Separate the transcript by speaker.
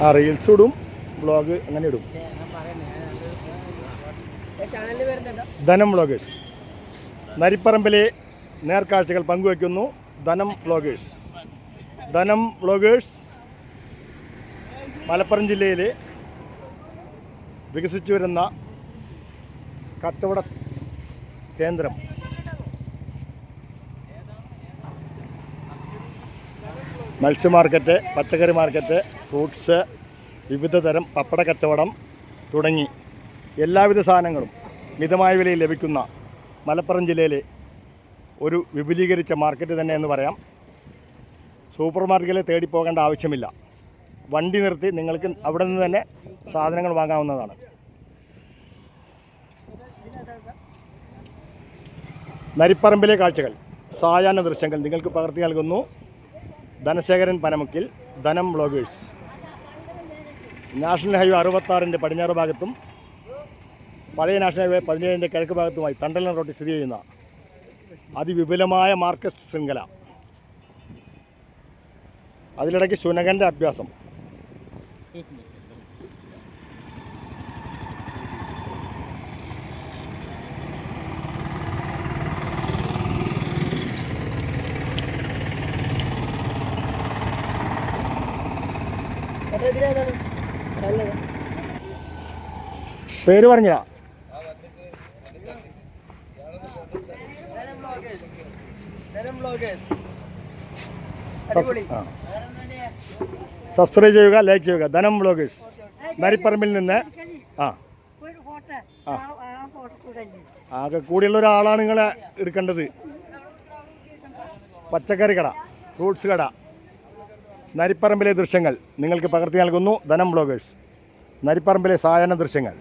Speaker 1: ആ റീൽസ് ഇടും, വ്ളോഗ് അങ്ങനെ ഇടും. ധനം വ്ളോഗേഴ്സ് നരിപ്പറമ്പിലെ നേർക്കാഴ്ചകൾ പങ്കുവയ്ക്കുന്നു. ധനം വ്ളോഗേഴ്സ്. ധനം വ്ളോഗേഴ്സ് മലപ്പുറം ജില്ലയിലെ വികസിച്ചു വരുന്ന കച്ചവട കേന്ദ്രം. മത്സ്യ മാർക്കറ്റ്, പച്ചക്കറി മാർക്കറ്റ്, ഫ്രൂട്ട്സ്, വിവിധ തരം പപ്പട കച്ചവടം തുടങ്ങി എല്ലാവിധ സാധനങ്ങളും മിതമായ വിലയിൽ ലഭിക്കുന്ന മലപ്പുറം ജില്ലയിലെ ഒരു വിപുലീകരിച്ച മാർക്കറ്റ് തന്നെ എന്ന് പറയാം. സൂപ്പർ മാർക്കറ്റിൽ തേടി പോകേണ്ട ആവശ്യമില്ല. വണ്ടി നിർത്തി നിങ്ങൾക്ക് അവിടെ നിന്ന് തന്നെ സാധനങ്ങൾ വാങ്ങാവുന്നതാണ്. നരിപ്പറമ്പിലെ കാഴ്ചകൾ, സായാഹ്ന ദൃശ്യങ്ങൾ നിങ്ങൾക്ക് പകർത്തി നൽകുന്നു ധനശേഖരൻ പനമുക്കിൽ. ധനം വ്ളോഗേഴ്സ്. നാഷണൽ ഹൈവേ 66 പടിഞ്ഞാറ് ഭാഗത്തും പഴയ നാഷണൽ ഹൈവേ 17 കിഴക്ക് ഭാഗത്തുമായി തണ്ടലൻ റോഡിൽ സ്ഥിതി ചെയ്യുന്ന അതിവിപുലമായ മാർക്കറ്റ് ശൃംഖല. അതിലിടയ്ക്ക് ശുനകൻ്റെ അഭ്യാസം. പേര് പറഞ്ഞാ സബ്സ്ക്രൈബ് ചെയ്യുക, ലൈക്ക് ചെയ്യുക. ധനം വ്ളോഗേഴ്സ് നരിപ്പറമ്പിൽ നിന്ന്. ആകെ കൂടിയുള്ള ഒരാളാണ് നിങ്ങളെ എടുക്കേണ്ടത്. പച്ചക്കറി കട, ഫ്രൂട്ട്സ് കട, നരിപ്പറമ്പിലെ ദൃശ്യങ്ങൾ നിങ്ങൾക്ക് പകർത്തി നൽകുന്നു ധനം വ്ളോഗേഴ്സ്. നരിപ്പറമ്പിലെ സായാഹ്ന ദൃശ്യങ്ങൾ.